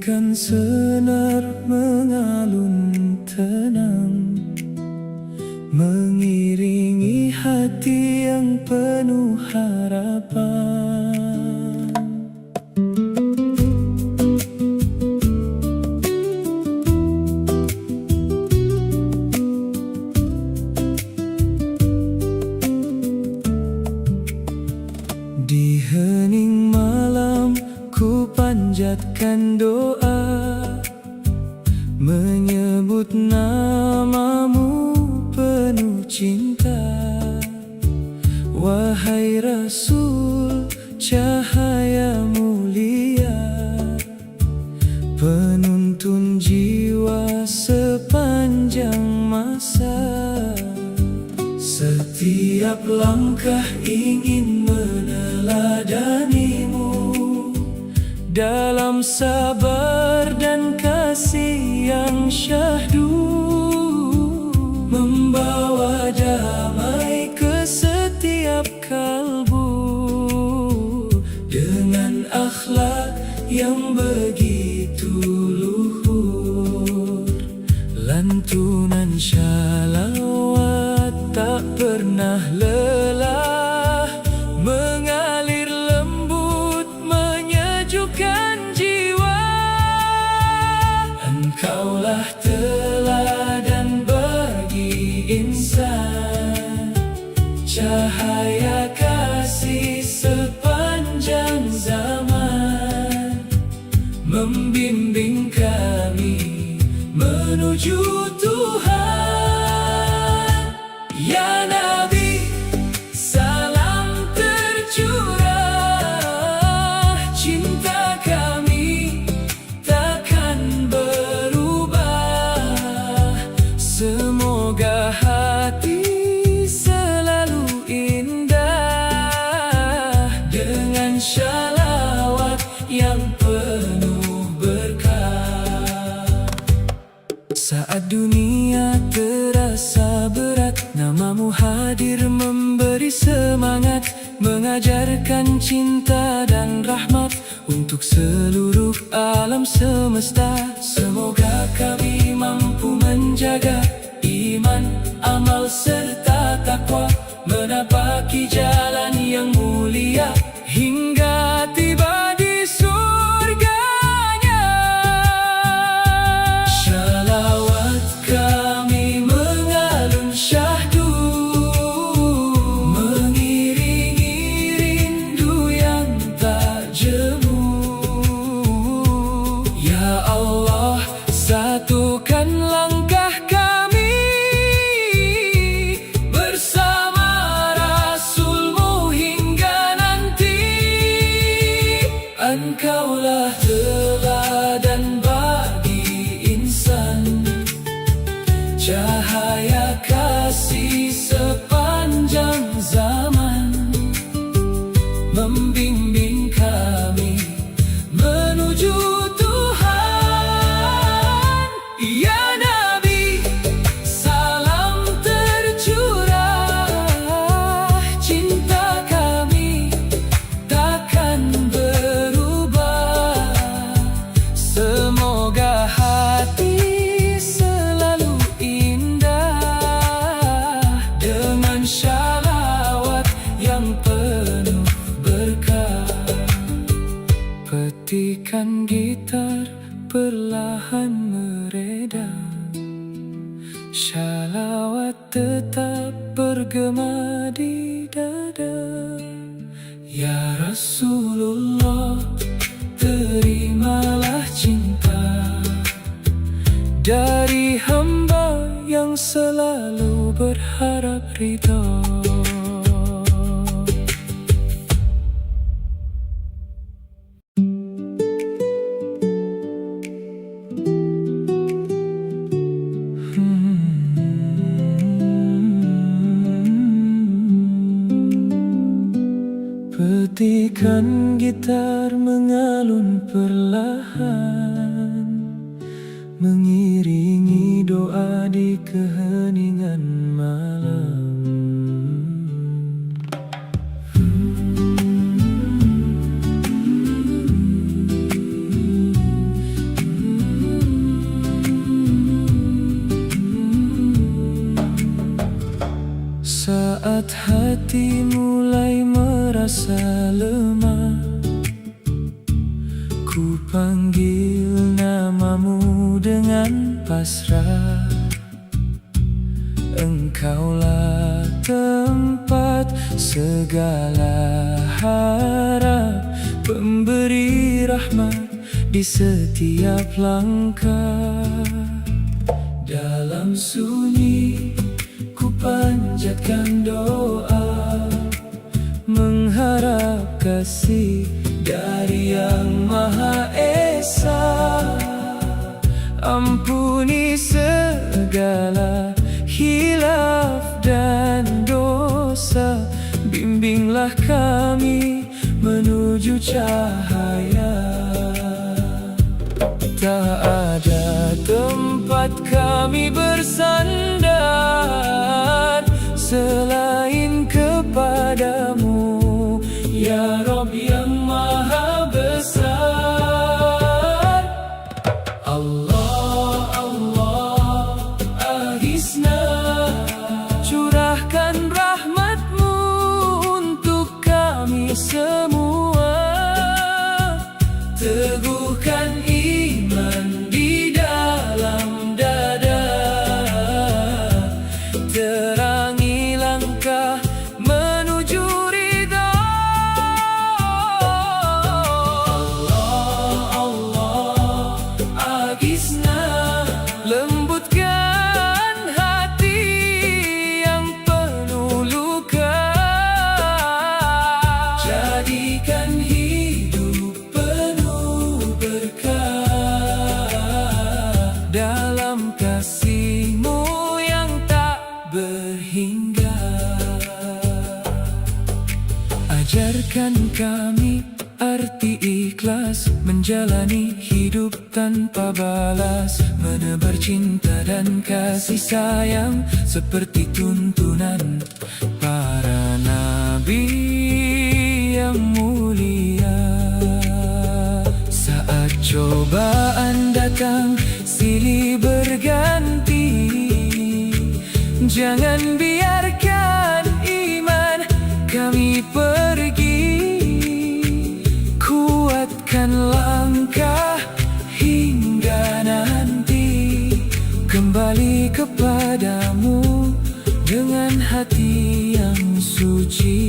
Petikan senar mengalun tenang, mengiringi hati yang penuh harapan. Di hening malam ku panjatkan doa, menyebut namamu penuh cinta. Wahai Rasul, cahaya mulia, penuntun jiwa sepanjang masa. Setiap langkah ingin meneladanimu, dalam sabar dan kasih yang syahdu, membawa damai ke setiap kalbu, dengan akhlak yang begitu luhur. Lantunan shalawat tak pernah lelah, mengalir lembut menyejukkan jiwa. Engkaulah teladan bagi insan, cahaya kasih sepanjang zaman, membimbing kami menuju Tuhan. Ya Nabi, salam tercurah, cinta kami takkan berubah. Semoga hati selalu indah, dengan shalawat yang penuh berkah. Saat dunia terasa berat, namamu hadir memberi semangat, mengajarkan cinta dan rahmat untuk seluruh alam semesta. Semoga kami mampu menjaga iman, amal serta takwa, menapaki jalan yang mulia hingga tiba di surganya. Shalawat kami mengalun syahdu, mengiringi rindu yang tak jemu. Ya Allah, satukan langkah kami bersama Rasulmu hingga nanti. Engkaulah teladan bagi insan, cahaya kasih sepanjang zaman, membimbing kami menuju Tuhan. Ya Nabi, salam tercurah, cinta kami takkan berubah. Semoga hati selalu indah, dengan shalawat yang penuh berkah. Petikan gitar perlahan mereda, shalawat tetap bergema di dada. Ya Rasulullah, terimalah cinta dari hamba yang selalu berharap ridha. Petikan gitar mengalun perlahan, mengiringi doa di keheningan malam. Saat hati mulai merasa lemah, ku panggil namamu dengan pasrah. Engkaulah tempat segala harap, pemberi rahmat di setiap langkah. Dalam sunyi ku panjatkan doa, mengharap kasih dari Yang Maha Esa. Ampuni segala hilaf dan dosa, bimbinglah kami menuju cahaya. Tak ada tempat kami bersandar selain kepadamu, ya Rabb yang Maha Besar. Allah, Allah, aghithna, curahkan rahmat-Mu untuk kami semua. Teguhkan iman di dalam dada, terangi langkah menuju ridha. Allah, Allah, aghithna, lembutkan hati yang penuh luka. Jadikan hidup penuh berkah dalam kasih-Mu yang tak berhingga. Ajarkan kami arti ikhlas, menjalani hidup tanpa balas, menebar cinta dan kasih sayang seperti tuntunan para nabi yang mulia. Saat cobaan datang silih berganti, jangan biarkan iman kami pergi. Kuatkan langkah hingga nanti, kembali kepadamu dengan hati yang suci.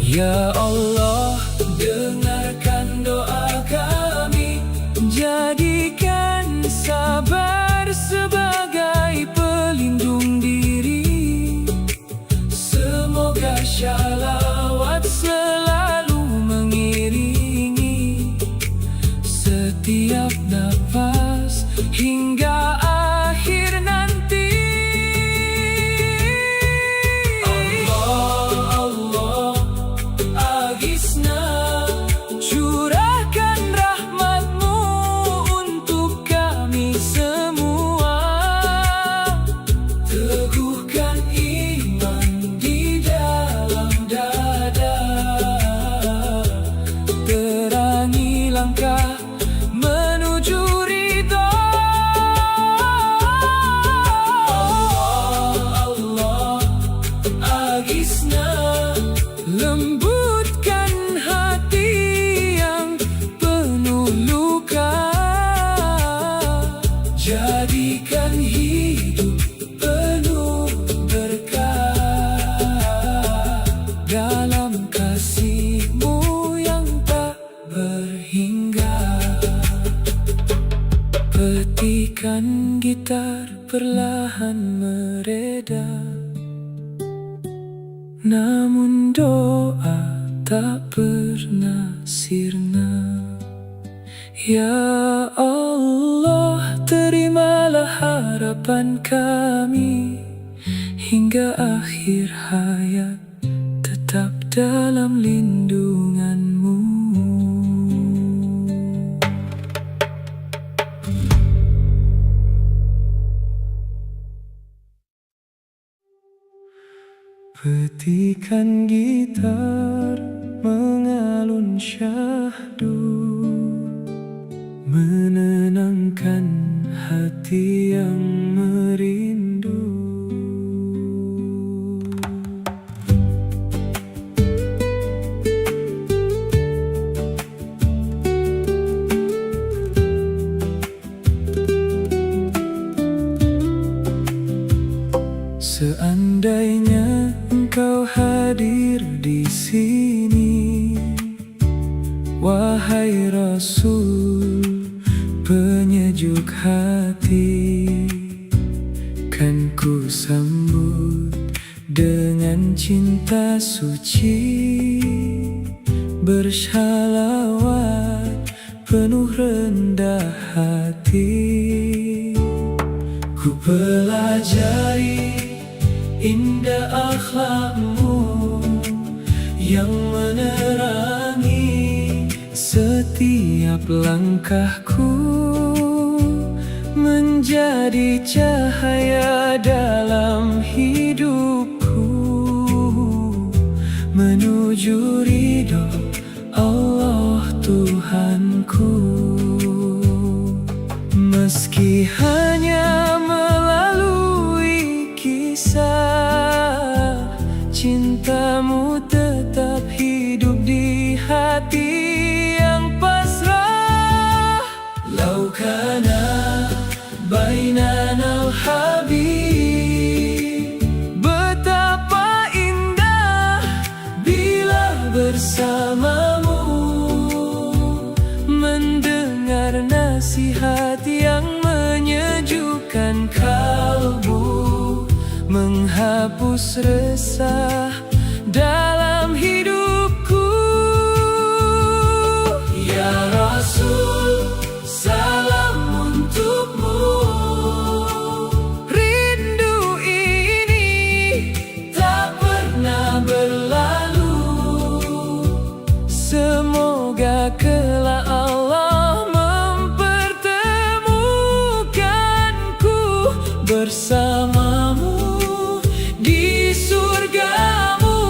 Ya Allah, dengarkan doa kami, jadikan sabar sebagai pelindung diri. Semoga syalawat selalu mengiringi setiap nafas hingga akhir nanti. Allah, Allah, aghithna, curahkan rahmat-Mu untuk kami semua. Teguhkan iman di dalam dada, terangi langkah menuju ridha. Allah, Allah, aghithna, lembutkan hati yang penuh luka. Jadikan hidup penuh berkah dalam kasih-Mu yang tak berhingga. Petikan gitar perlahan mereda, namun doa tak pernah sirna. Ya Allah, terimalah harapan kami hingga akhir hayat, tetap dalam lindungan-Mu. Petikan gitar mengalun syahdu, menenangkan hati yang merindu. Rasul, penyejuk hati, kan ku sambut dengan cinta suci, bersalawat penuh rendah hati. Ku pelajari indah akhlakmu yang menerangi setiap langkahku, menjadi cahaya dalam hidupku, menuju ridho Allah Tuhanku. Meski hanya melalui kisah, cintamu tetap hidup di hati yang pasrah. Lau kana bainana al-habib, betapa indah bila bersamamu, mendengar nasihat yang menyejukkan kalbu, menghapus resah dalam hidupku. Ya Rasul, salam untukmu, rindu ini tak pernah berlalu. Semoga kelak Allah mempertemukanku bersamamu di surgamu.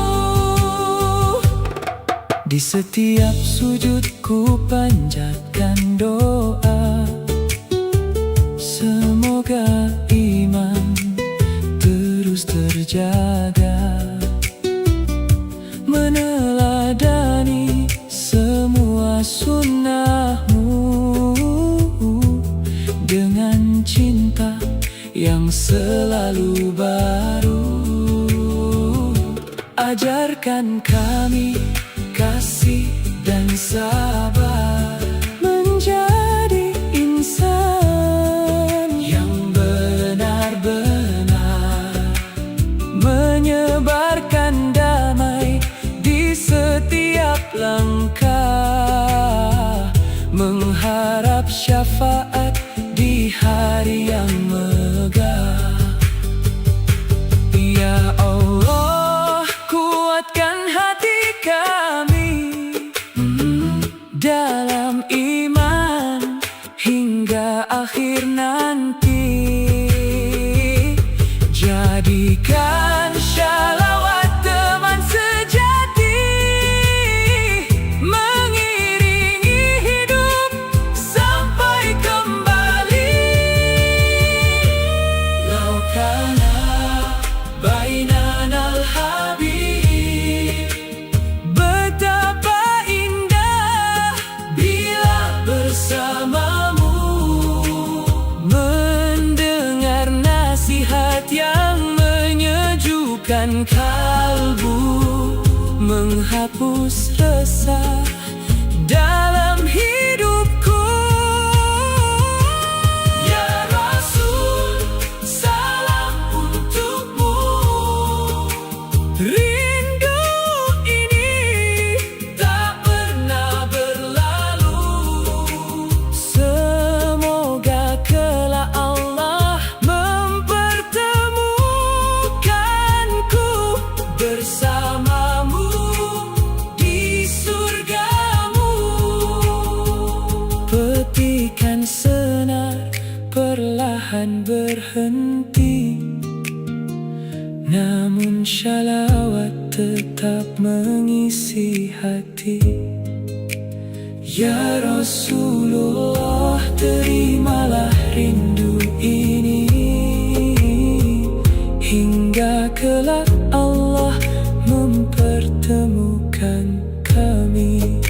Di setiap sujudku panjatkan doa, semoga iman terus terjaga, meneladani semua sunnahmu dengan cinta yang selalu baru. Ajarkan kami kasih dan sabar, menjadi insan yang benar-benar menyebarkan damai di setiap langkah, mengharap syafaat di hari yang megah. Ya Allah, kuatkan hati kami dalam iman hingga akhir nanti. Jadikan shalawat teman sejati, mengiringi hidup sampai kembali. Lau kana bainana al-habib, betapa indah bila bersamamu, mendengar nasihat yang menyejukkan kalbu, menghapus resah dalam hidupku. Ya Rasul, salam untukmu, rindu ini tak pernah berlalu. Semoga kelak Allah mempertemukanku bersamamu di surgamu. Petikan senar perlahan berhenti, namun shalawat tetap mengisi hati. Ya Rasulullah, terimalah rindu ini hingga kelak Allah mempertemukan kami.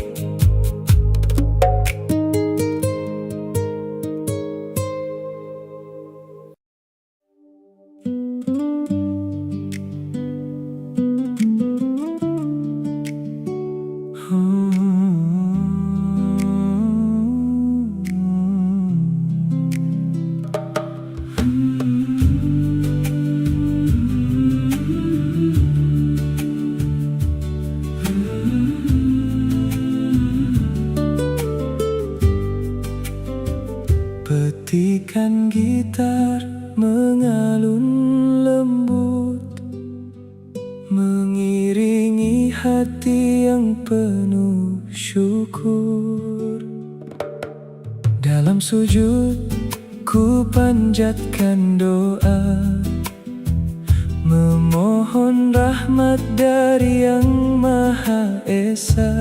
Ketikan gitar mengalun lembut, mengiringi hati yang penuh syukur. Dalam sujud ku panjatkan doa, memohon rahmat dari Yang Maha Esa.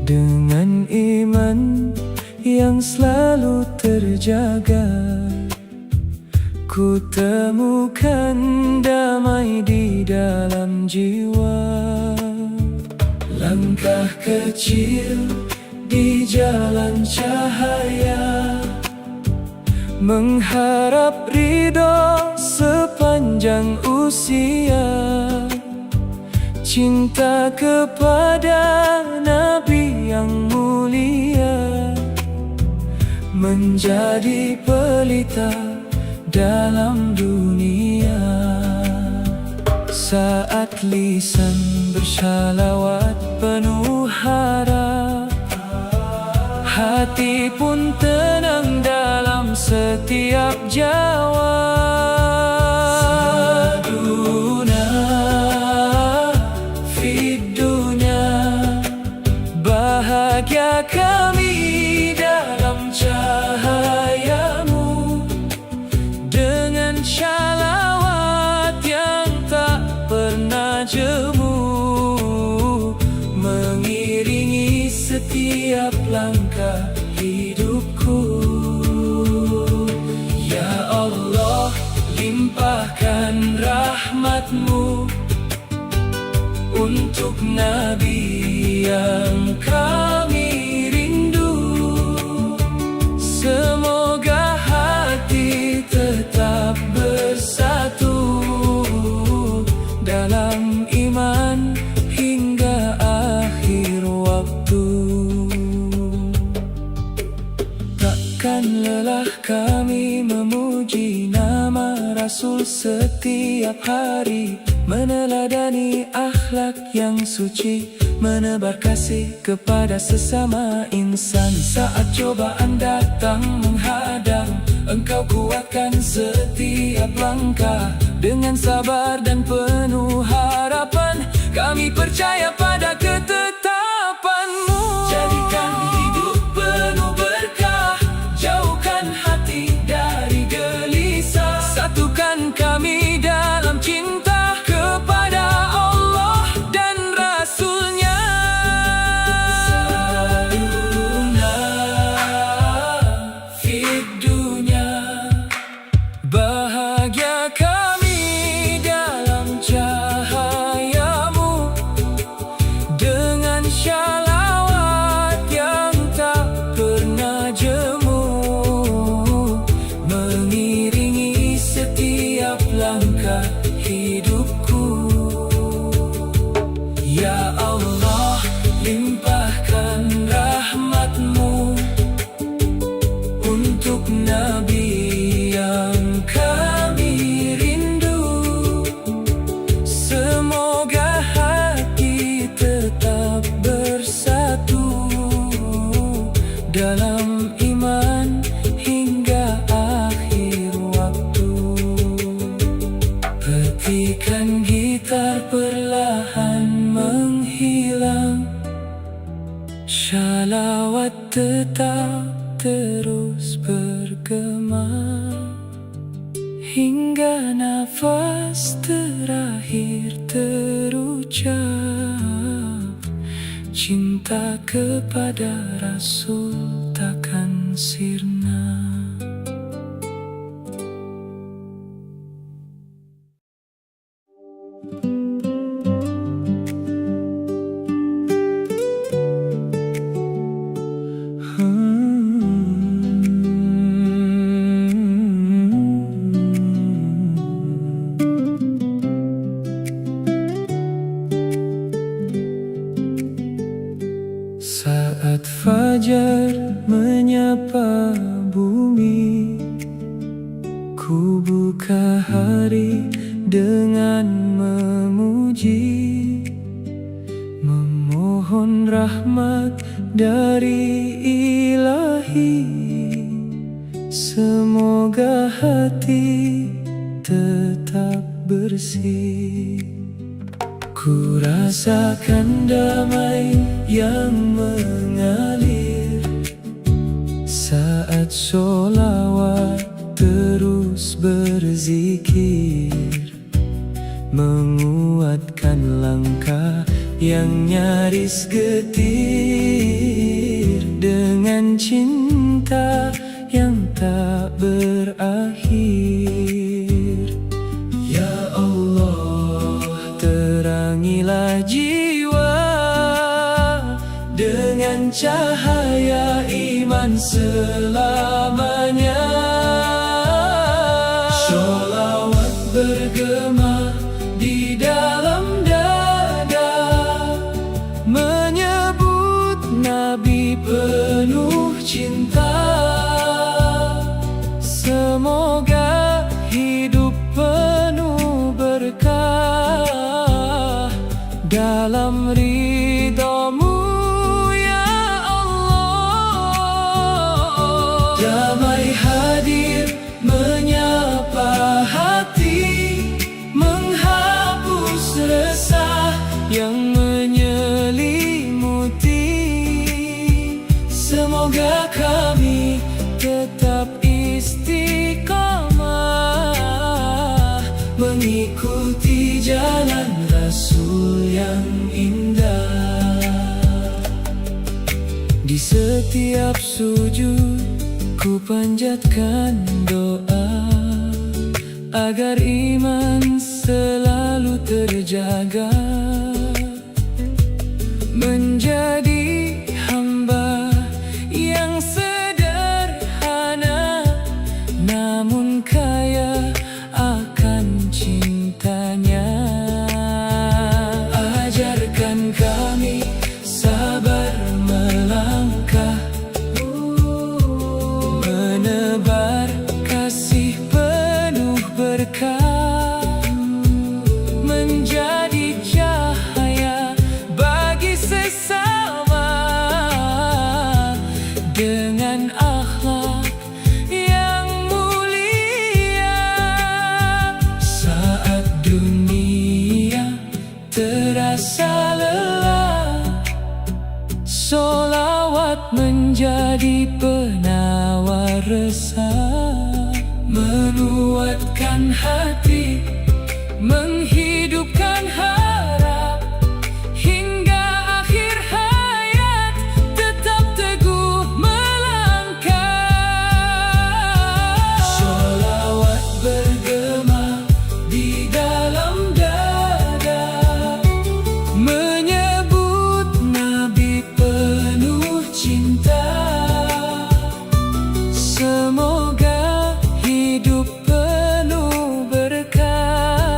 Dengan iman yang selalu terjaga, ku temukan damai di dalam jiwa. Langkah kecil di jalan cahaya, mengharap ridho sepanjang usia. Cinta kepada Nabi yang mulia, menjadi pelita dalam dunia. Saat lisan bersalawat penuh harap, hati pun tenang dalam setiap jawab. Saduna fid dunya, bahagia kami dalam cahayamu. Dengan shalawat yang tak pernah jemu, mengiringi setiap langkah hidupku. Ya Allah, limpahkan rahmat-Mu untuk Nabi yang kami rindu. Semoga hati tetap bersatu dalam iman hingga akhir waktu. Takkan lelah kami memuji nama Rasul setiap hari, meneladani akhlak yang suci, menebar kasih kepada sesama insan. Saat cobaan datang menghadang, Engkau kuatkan setiap langkah. Dengan sabar dan penuh harapan, kami percaya pada ketetapan-Mu. Jadikan hidup penuh berkah, jauhkan hati dari gelisah. Satukan kami dalam cinta kepada Allah dan Rasul-Nya. Saluna fid dunya, bahagia kami dalam cahayamu. Dengan shalawat yang tak pernah jemu, mengiringi setiap langkah hidupku. Ya Allah, limpahkan rahmat-Mu untuk Nabi yang kami rindu. Semoga hati tetap bersatu dalam iman hingga akhir waktu. Petikan gitar perlahan menghilang, shalawat tetap terus bergema, hingga nafas terakhir terucap. Cinta kepada Rasul takkan sirna. Saat fajar menyapa bumi, ku buka hari dengan memuji, memohon rahmat dari Ilahi. hati tetap bersih. Ku rasakan damai yang mengalir saat sholawat terus berzikir, menguatkan langkah yang nyaris getir dengan cinta yang tak berakhir. Ya Allah, terangilah jiwa dengan cahaya iman selamanya. Sholawat bergema di dalam dada, menyebut Nabi penuh cinta. Semoga hidup penuh berkah dalam ridha-Mu ya Allah. Damai hadir menyapa hati, menghapus resah yang menyelimuti. Semoga kami tetap istiqamah, mengikuti jalan Rasul yang indah. Di setiap sujud ku panjatkan doa agar iman selalu terjaga, menjadi hamba yang sederhana namun kaya akan cintanya. Ajarkan kami sabar melangkah, menebar kasih penuh berkah, menjadi cahaya bagi sesama dengan akhlak yang mulia. Saat dunia terasa lelah, sholawat menjadi penawar resah, menguatkan hati, menghidupkan harap, hingga akhir hayat tetap teguh melangkah. Sholawat bergema di dalam dada, menyebut Nabi penuh cinta. Semoga hidup penuh berkah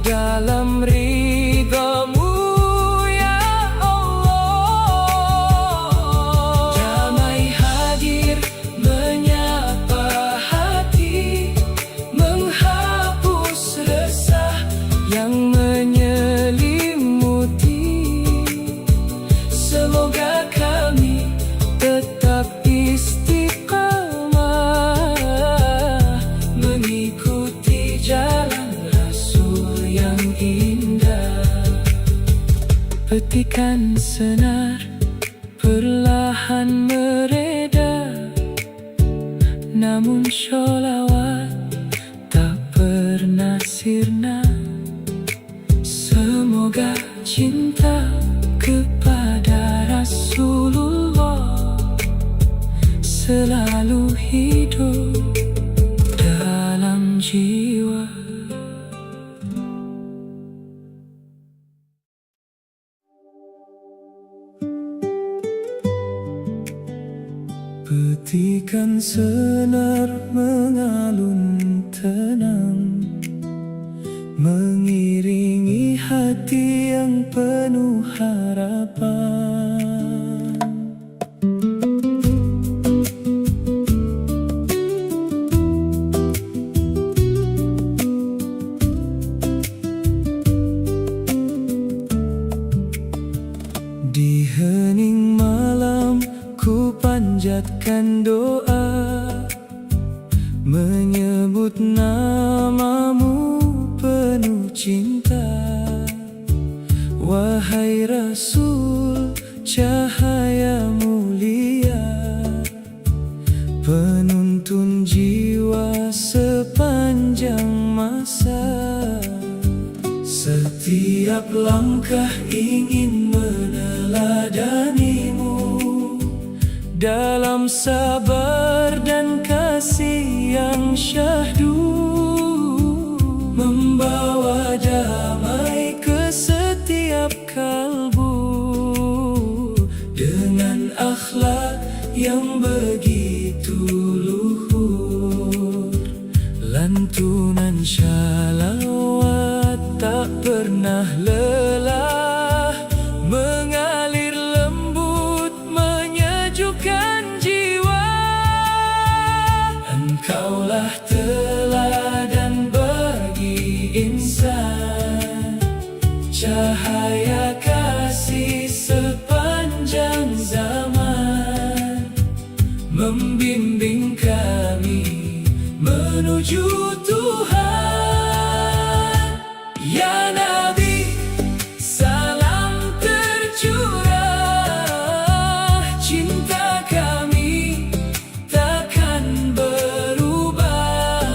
dalam ridha-Mu ya Allah. Damai hadir menyapa hati, menghapus resah yang menyelimuti. Semoga kami tetap istiqamah, mengikuti jalan Rasul yang indah. Petikan senar perlahan mereda, namun sholawat tak pernah sirna. Semoga cinta kepada Rasulullah selalu hidup dalam jiwa. Petikan senar mengalun tenang, mengiringi hati yang penuh harapan. Di hening malam ku panjatkan doa setiap langkah ingin meneladanimu, dalam sabar dan kasih yang syahdu, membawa damai ke setiap kalbu, dengan akhlak yang begitu luhur. Lantunan syalawat tak pernah lelah, mengalir lembut menyejukkan jiwa. Engkaulah teladan bagi insan, cahaya kasih sepanjang zaman, membimbing kami menuju Tuhan. Ya Nabi, salam tercurah, cinta kami takkan berubah.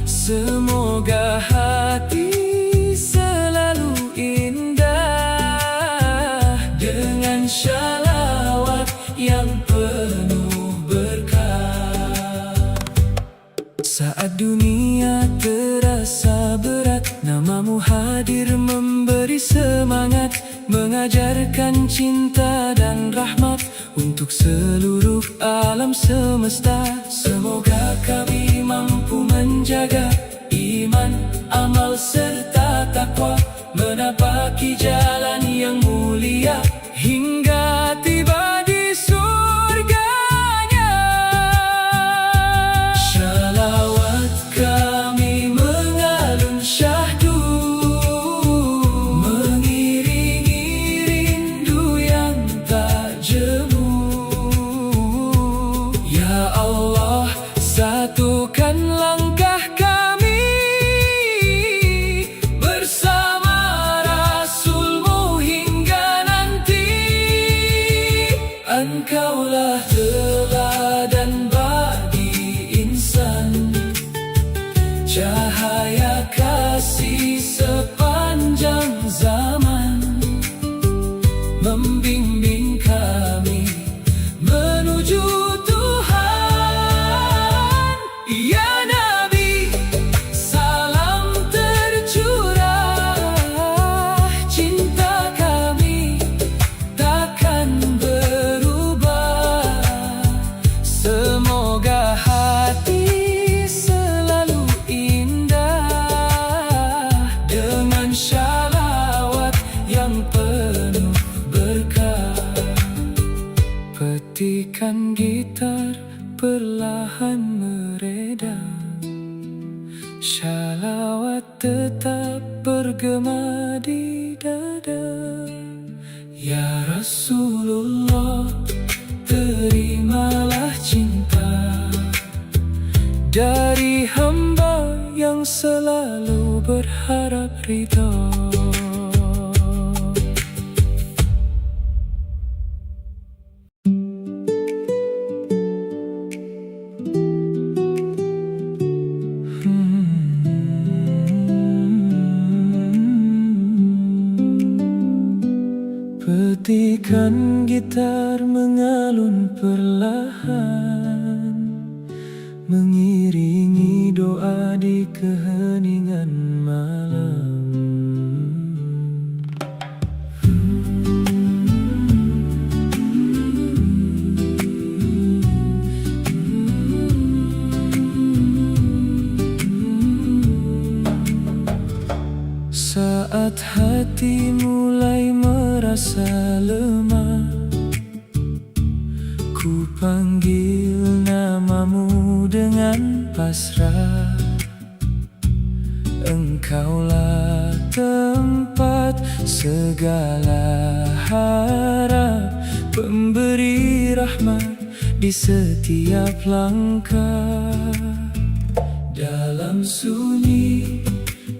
Semoga hati selalu indah, dengan syalawat yang penuh berkah. Saat dunia terasa berat, namamu hadir memberi semangat, mengajarkan cinta dan rahmat untuk seluruh alam semesta. Semoga kami mampu menjaga iman, amal serta takwa, menapaki jalan yang mulia hingga tiba di surganya. Shalawat kami mengalun syahdu, mengiringi rindu yang tak jemu. Ya Allah, satukan langkah kami bersama Rasulmu hingga nanti. Engkaulah teladan bagi insan, cahaya kasih sepanjang zaman, membimbing kami menuju Tuhan. Ya Nabi, salam tercurah, cinta kami takkan berubah. Semoga hati selalu indah, dengan syalawat yang penuh berkah. Petikan gitar perlahan mereda, syalawat tetap bergema di dada. Ya Rasulullah, terimalah cinta dari hamba yang selalu berharap ridha. Petikan gitar mengalun perlahan, mengiringi doa di keheningan malam. Saat hati mulai merasa lemah, ku panggil namamu dengan pasrah. Engkaulah tempat segala harap, pemberi rahmat di setiap langkah. Dalam sunyi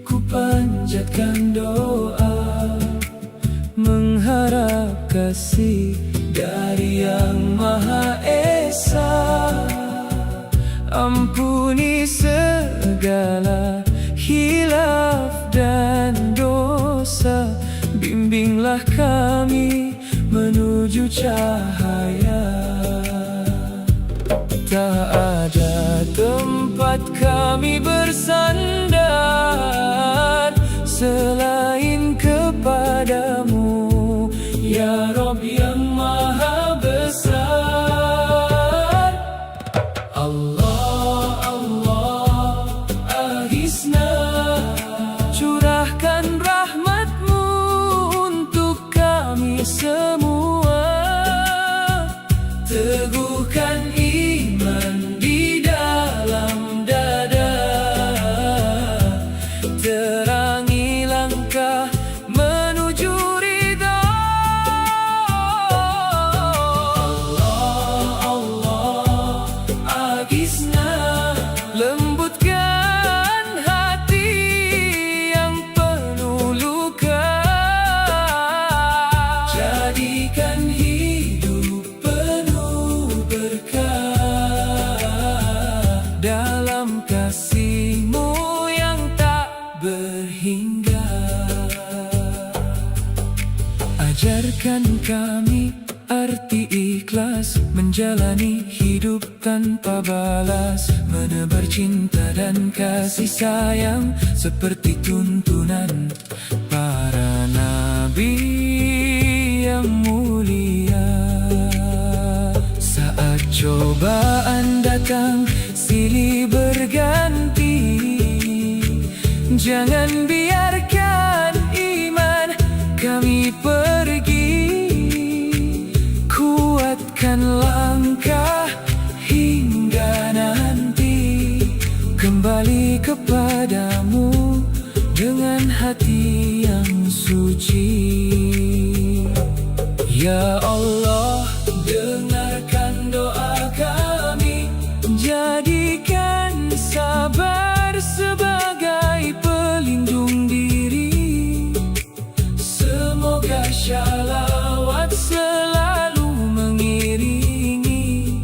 ku panjatkan doa, mengharap kasih dari Yang Maha Esa. Ampuni segala hilaf dan dosa, cahaya. Tak ada tempat kami bersandar selain kepadamu, ya Rabb yang Maha Besar. Allah, Allah, aghithna, curahkan rahmat-Mu untuk kami semua. Teguhkan iman di dalam dada, terangi langkah menuju ridha. Allah, Allah, aghithna, lembutkan hati yang penuh luka. Jadikan hidup penuh berkah dalam kasih-Mu yang tak berhingga. Ajarkan kami arti ikhlas, menjalani hidup tanpa balas, menebar cinta dan kasih sayang seperti tuntunan para nabi yang mulia. Saat cobaan datang silih berganti, jangan biarkan iman kami pergi. Kuatkan langkah hingga nanti kembali kepadamu dengan hati yang suci. Ya Allah, dengarkan doa kami, jadikan sabar sebagai pelindung diri. Semoga shalawat selalu mengiringi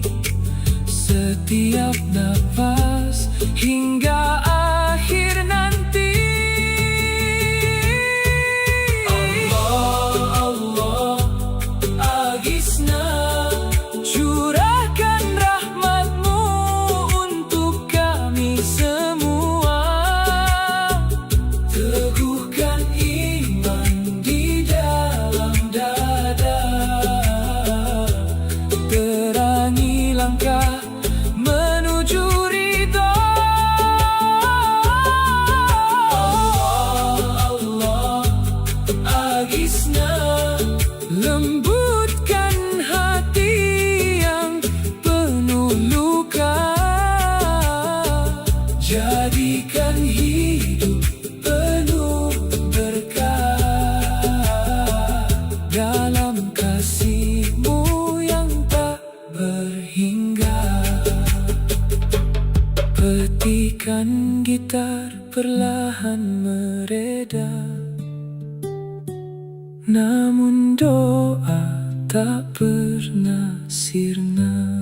setiap nafas hingga akhir nanti. Allah, Allah, aghithna, curahkan rahmat-Mu untuk kami semua. Teguhkan iman di dalam dada, terangi langkah menuju ridha. Allah, Allah, aghithna, lembutkan hati yang penuh luka. Jadikan hidup penuh berkah dalam kasih-Mu yang tak berhingga. Petikan gitar perlahan mereda, namun doa tak pernah sirna.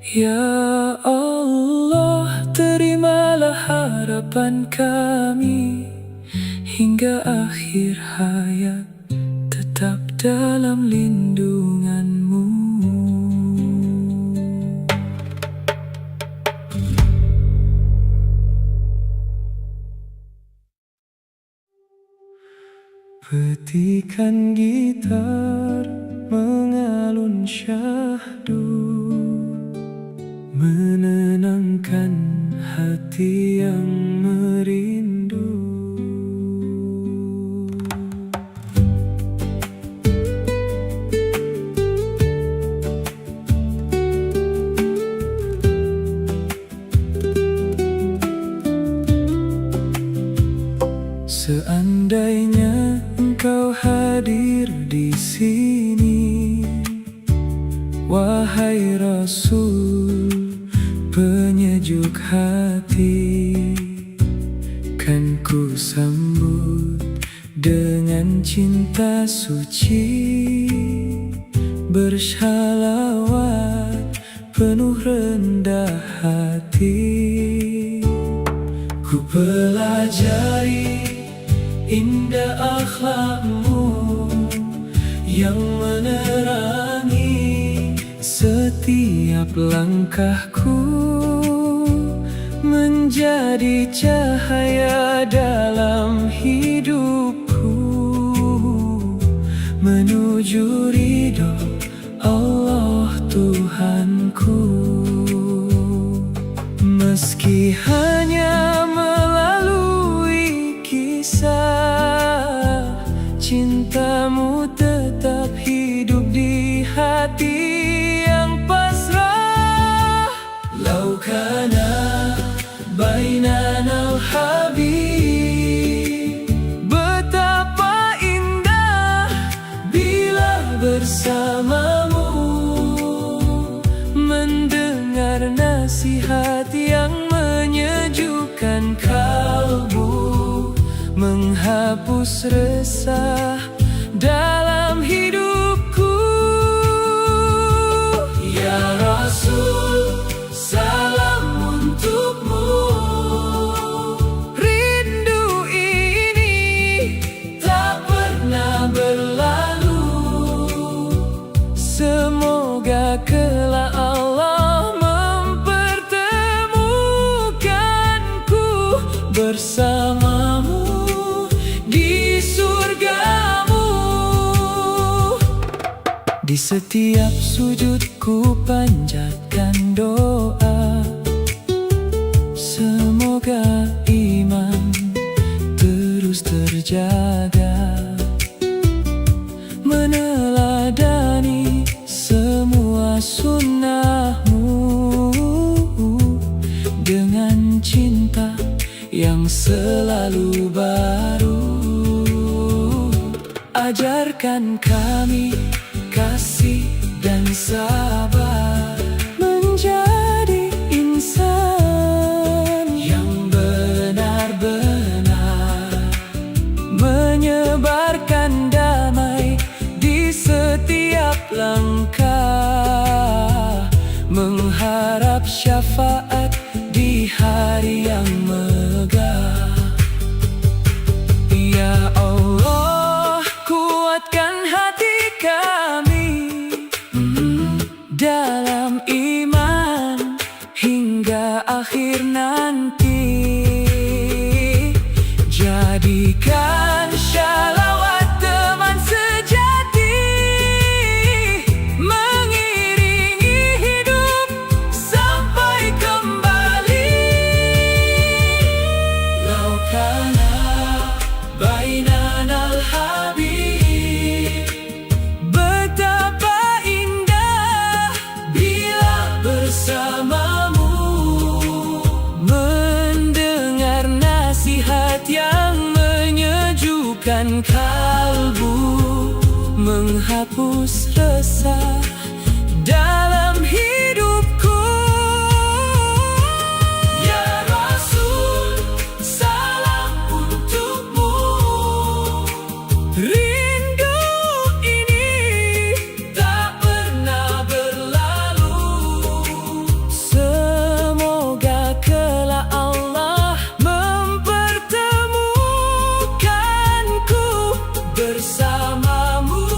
Ya Allah, terimalah harapan kami hingga akhir hayat, tetap dalam lindungan-Mu. Petikan gitar mengalun syahdu, menenangkan hati yang merindu. Seandainya Engkau hadir di sini, wahai Rasul penyejuk hati, kan ku sambut dengan cinta suci, bersalawat penuh rendah hati. Ku pelajari indah akhlak-Mu yang menerangi setiap langkahku, menjadi cahaya dalam hidupku, menuju ridho Allah Tuhanku. Meski hanya melalui kisah, cintamu tetap hidup di hati yang pasrah. Lau kana bainana al-habib, betapa indah bila bersamamu, mendengar nasihat yang menyejukkan kalbu, menghapus resah dalam hidupku. Ya Rasul, salam untukmu. Rindu ini tak pernah berlalu. Semoga kelak Allah mempertemukanku bersamamu di surgamu. Di setiap sujudku panjatkan doa, semoga iman terus terjaga, meneladani semua sunnahmu dengan cinta yang selalu baru. Ajarkan kami kasih dan sabar, menjadi insan yang benar-benar menyebarkan damai di setiap langkah, mengharap syafaat di hari yang megah. Ya Allah, kuatkan hati kami dalam iman hingga akhir nanti. Jadikan shalawat teman sejati, mengiringi hidup sampai kembali. Lau kana bainana al-habib, betapa indah bila bersamamu, mendengar nasihat yang menyejukkan kalbu, menghapus resah dalam hidupku. Ya Rasul, salam untukmu. Rindu ini tak pernah berlalu. Semoga kelak Allah mempertemukanku bersamamu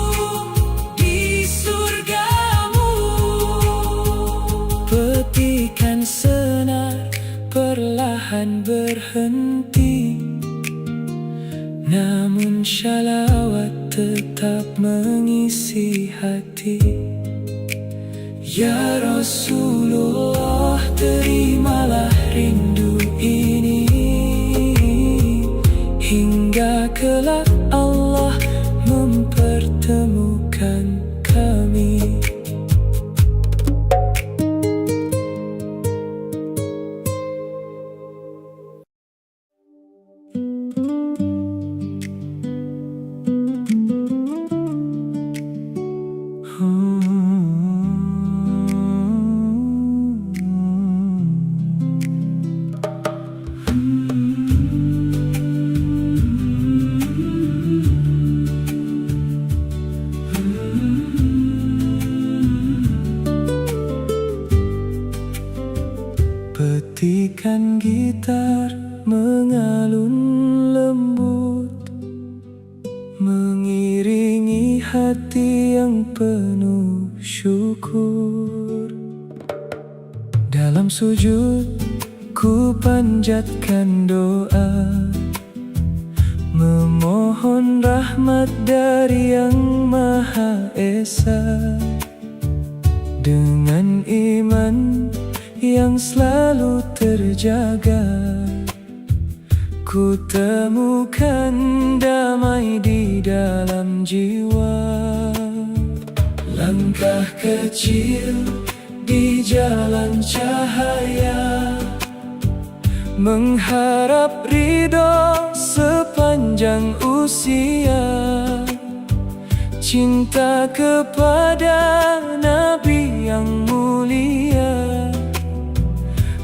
di surgamu. Petikan senar perlahan berhenti, namun shalawat tetap mengisi hati. Ya Rasulullah, terimalah rindu ini hingga kelak Allah mempertemukan kami. Petikan gitar mengalun lembut, mengiringi hati yang penuh syukur. Dalam sujud ku panjatkan doa, memohon rahmat dari Yang Maha Esa. Dengan iman yang selalu terjaga, ku temukan damai di dalam jiwa. Langkah kecil di jalan cahaya, mengharap ridho sepanjang usia. Cinta kepada Nabi yang mulia,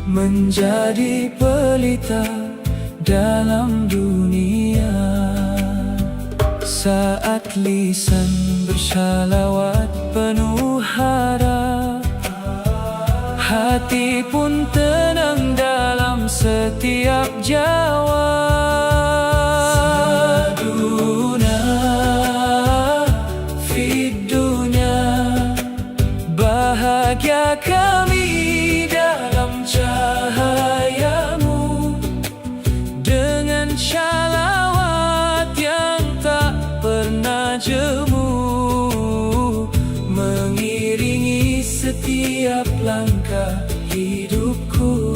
menjadi pelita dalam dunia. Saat lisan bersalawat penuh harap, hati pun tenang dalam setiap jawab. Saduna fid dunya, bahagia kami dalam cahayamu. Dengan shalawat yang tak pernah jemu, mengiringi setiap langkah hidupku.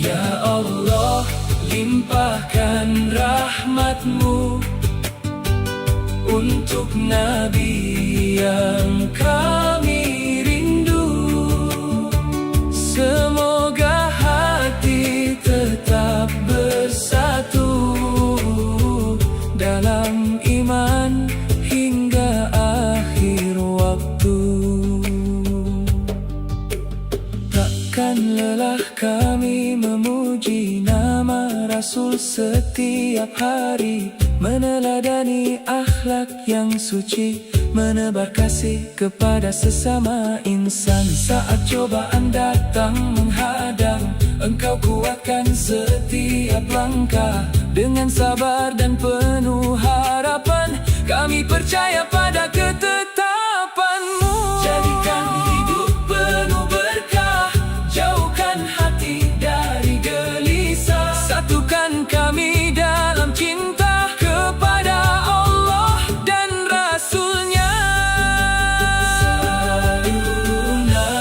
Ya Allah, limpahkan rahmat-Mu untuk Nabi yang kami rindu. Semoga hati tetap bersatu dalam iman hingga akhir waktu. Takkan lelah kami memuji nama Rasul setiap hari, meneladani akhlak yang suci, menebar kasih kepada sesama insan. Saat cobaan datang menghadang, Engkau kuatkan setiap langkah. Dengan sabar dan penuh harapan, kami percaya pada ketetapan-Mu. Jadikan hidup penuh berkah, jauhkan hati dari gelisah. Satukan kami dalam cinta kepada Allah dan Rasul-Nya. Saluna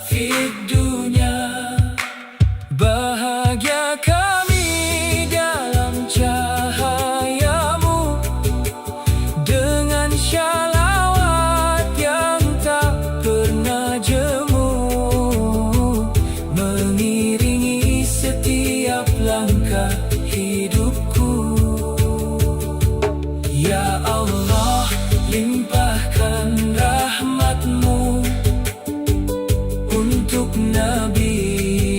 fid dunya, bahagia kami dalam cahayamu. Dengan shalawat yang tak pernah jemu, mengiringi setiap langkah hidupku. Ya Allah, limpahkan rahmat-Mu untuk Nabi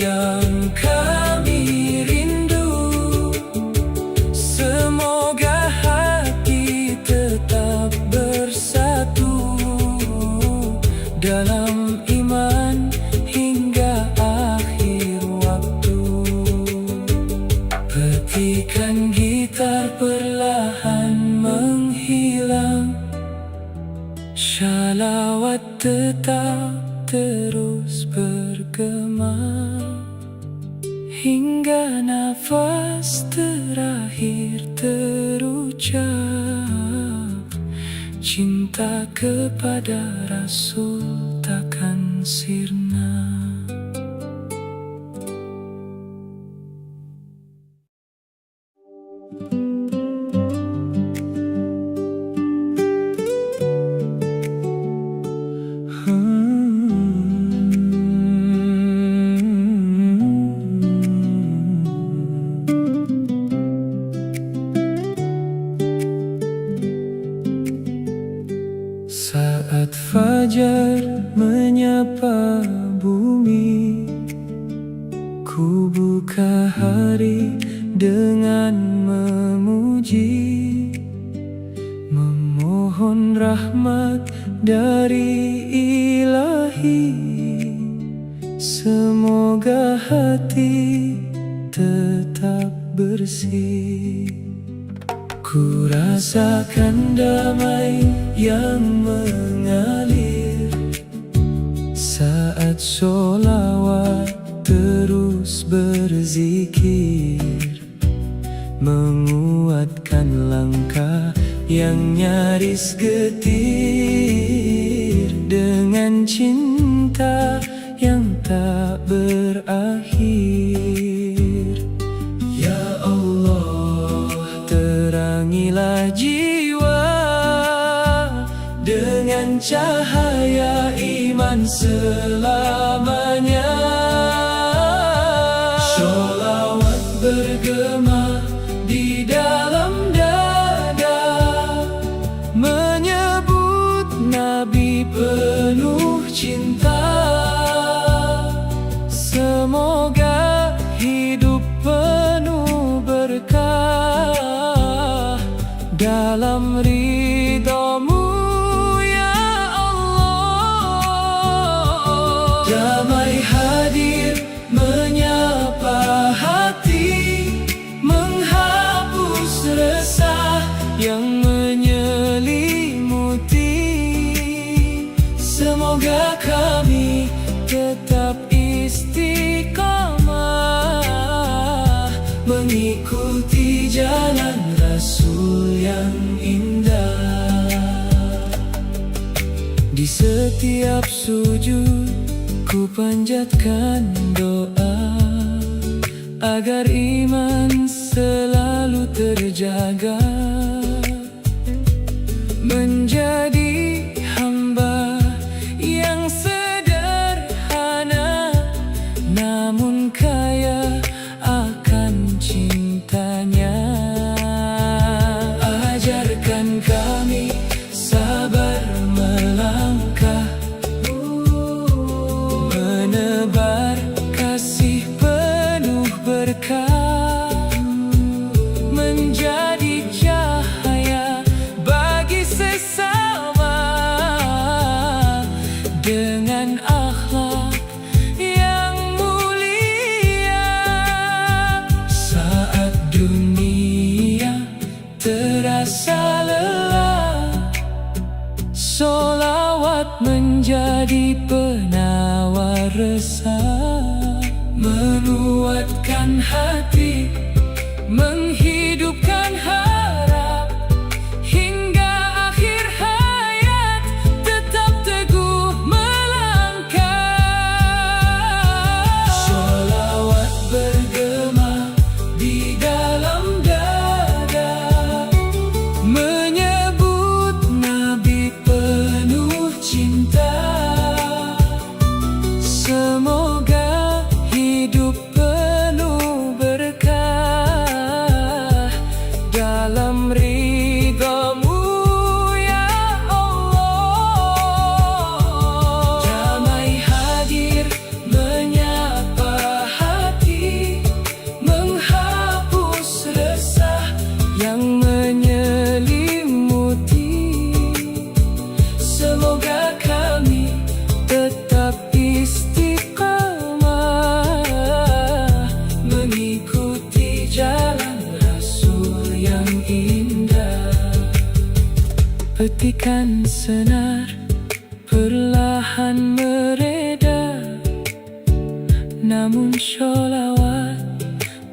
yang kami rindu. Semoga hati tetap bersatu dalam iman hingga akhir waktu. Petikan gitar perlahan menghilang, shalawat tetap terus bergema, hingga nafas terakhir terucap. Cinta kepada Rasul takkan sirna. Saat fajar menyapa bumi, ku buka hari dengan memuji, memohon rahmat dari Ilahi. Semoga hati tetap bersih. Ku rasakan damai yang mengalir nyaris getir dengan cinta yang tak berakhir. Ya Allah, terangilah jiwa dengan cahaya iman selamanya. Sholawat bergema di dalam dada, menyebut Nabi penuh cinta. Semoga hidup penuh berkah dalam ridhamu, ya Allah. Damai hadir menyapa hati, menghapus resah yang menyelimuti. Semoga kami tetap istiqamah, mengikuti jalan Rasul yang indah. Di setiap sujud ku panjatkan doa agar iman selalu terjaga, menjadi hamba yang sederhana namun kaya akan cintanya. Ajarkan kami sabar melangkah, menebar kasih penuh berkah, menjadi cahaya bagi sesama dengan akhlak yang mulia. Saat dunia terasa lelah, sholawat menjadi penawar resah, menguatkan hati, menghidupkan harap, hingga akhir hayat tetap teguh melangkah. Sholawat bergema di dalam dada, menyebut Nabi penuh cinta. Semoga hidup penuh berkah dalam ridhamu, ya Allah. Damai hadir menyapa hati, menghapus resah yang menyelimuti. Semoga kami tetap istiqamah, mengikuti jalan Rasul yang indah. Petikan senar perlahan mereda, namun sholawat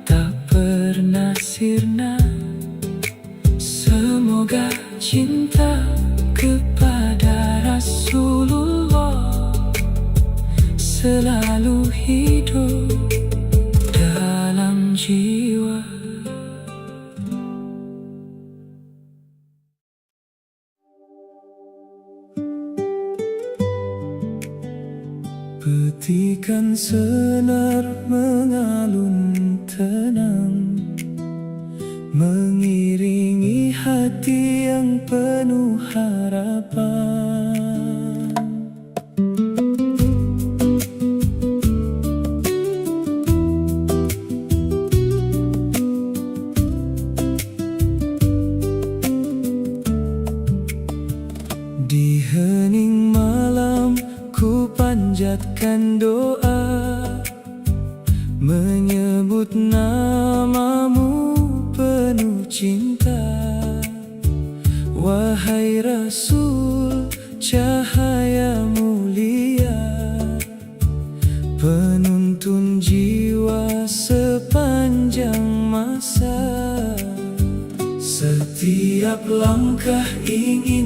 tak pernah sirna. Semoga cinta kepada Rasulullah selalu hidup dalam jiwa. Petikan senar mengalun tenang, mengiringi hati yang penuh harapan. Di hening malam ku panjatkan doa, menyebut namamu penuh cinta. Wahai Rasul, cahaya mulia, penuntun jiwa sepanjang masa. Setiap langkah ingin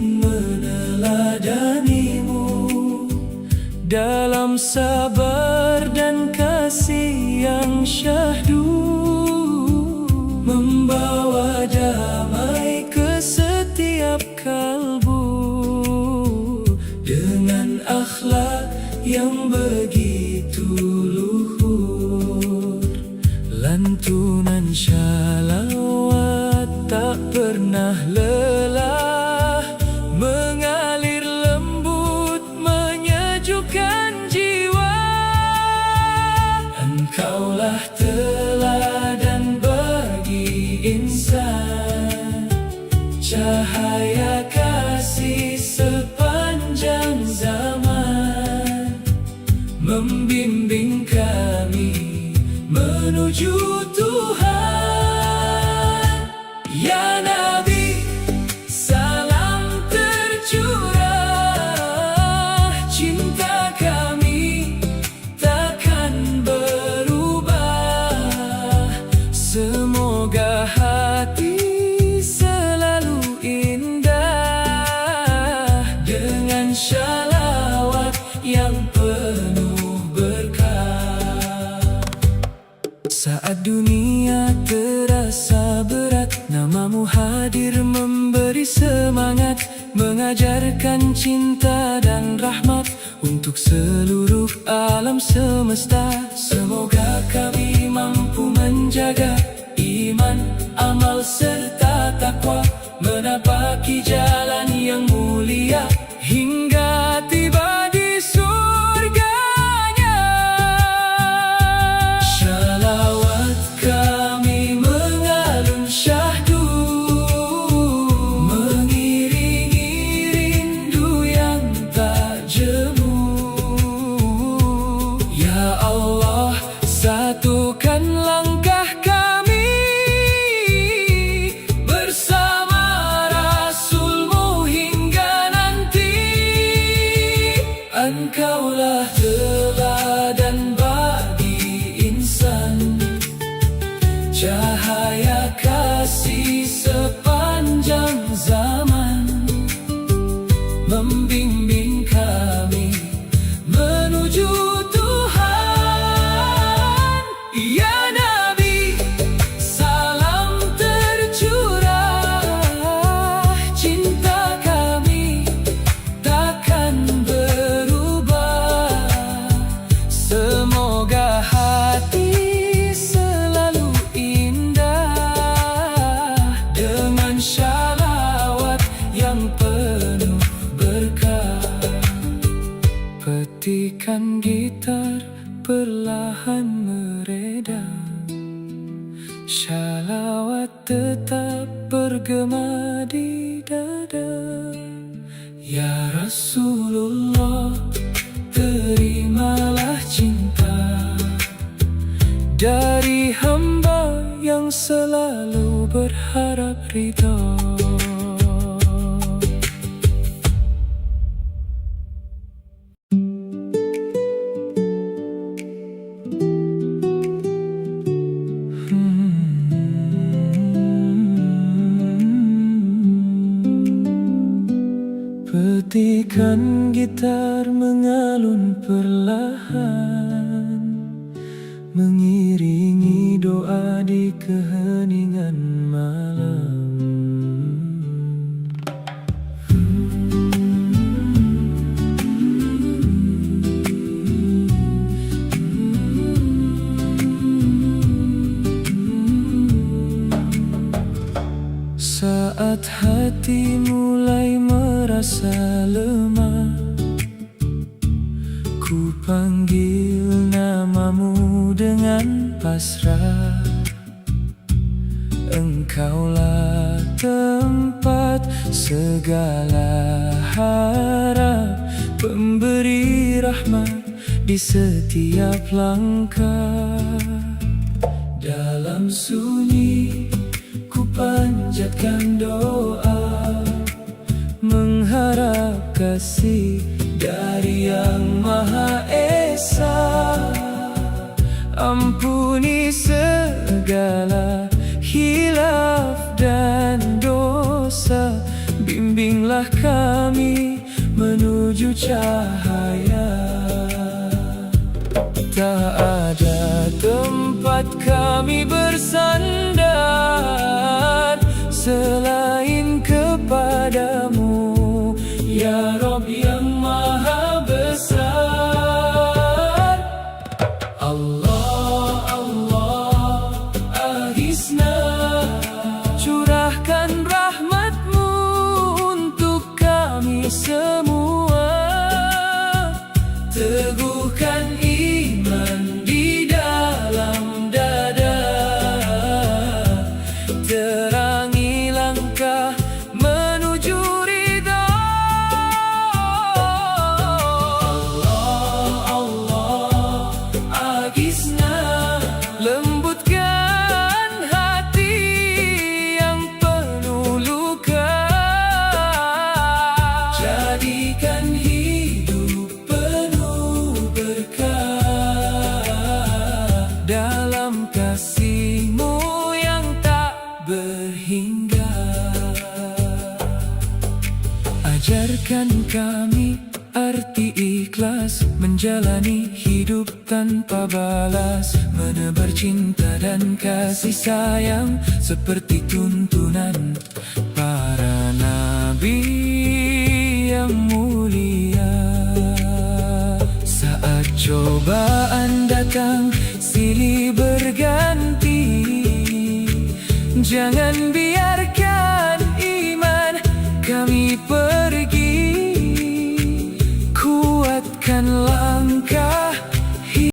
dalam sabar dan kasih yang syahdu, membawa damai ke setiap kalbu, dengan akhlak yang begitu luhur. Lantunan shalawat tak pernah lelah, mengalir lembut menyejukkan jiwa. Engkaulah teladan bagi insan, cahaya kasih sepanjang zaman, membimbing kami menuju Tuhan. Ya Nabi, salam tercurah, cinta kami takkan berubah. Semoga hati selalu indah, dengan shalawat yang penuh berkah. Saat dunia terasa berat, namamu hadir memberi semangat, mengajarkan cinta dan rahmat untuk seluruh alam semesta. Semoga kami mampu menjaga iman, amal serta takwa, menapaki jalan yang mulia hingga tiba di surganya. Shalawat kami mengalun syahdu, mengiringi rindu yang tak jemu. Ya Allah, satukan langkah kami bersama Rasulmu hingga nanti. Engkaulah teladan bagi insan, cahaya kasih sepanjang zaman, membimbing kami menuju Tuhan. Ya Nabi, salam tercurah, cinta kami takkan berubah. Semoga hati selalu indah, dengan shalawat yang penuh berkah. Petikan gitar perlahan mereda, shalawat tetap bergema di dada. Ya Rasulullah, terimalah cinta dari hamba yang selalu berharap ridha. Petikan gitar mengalun perlahan, mengiringi doa di keheningan malam. Saat hati mulai merasa lemah, ku panggil namamu dengan pasrah. Engkaulah tempat segala harap, pemberi rahmat di setiap langkah. Dalam sunyi ku panjatkan doa, mengharap kasih dari Yang Maha Esa. Ampuni segala hilaf dan dosa, bimbinglah kami menuju cahaya. tak ada tempat kami bersandar selain kepadamu, ya Rabb yang Maha Besar. Allah, Allah, aghithna, curahkan rahmat-Mu untuk kami semua. Teguhkan iman di dalam dada, terangi langkah menuju ridha. Allah, Allah, aghithna, lembutkan hati yang penuh luka. Jadikan hidup penuh berkah dalam kasih-Mu yang tak berhingga. Ajarkan kami arti ikhlas, menjalani hidup tanpa balas, menebar cinta dan kasih sayang seperti tuntunan para nabi yang mulia. Saat cobaan datang silih berganti, jangan biarkan iman kami pergi. Kuatkanlah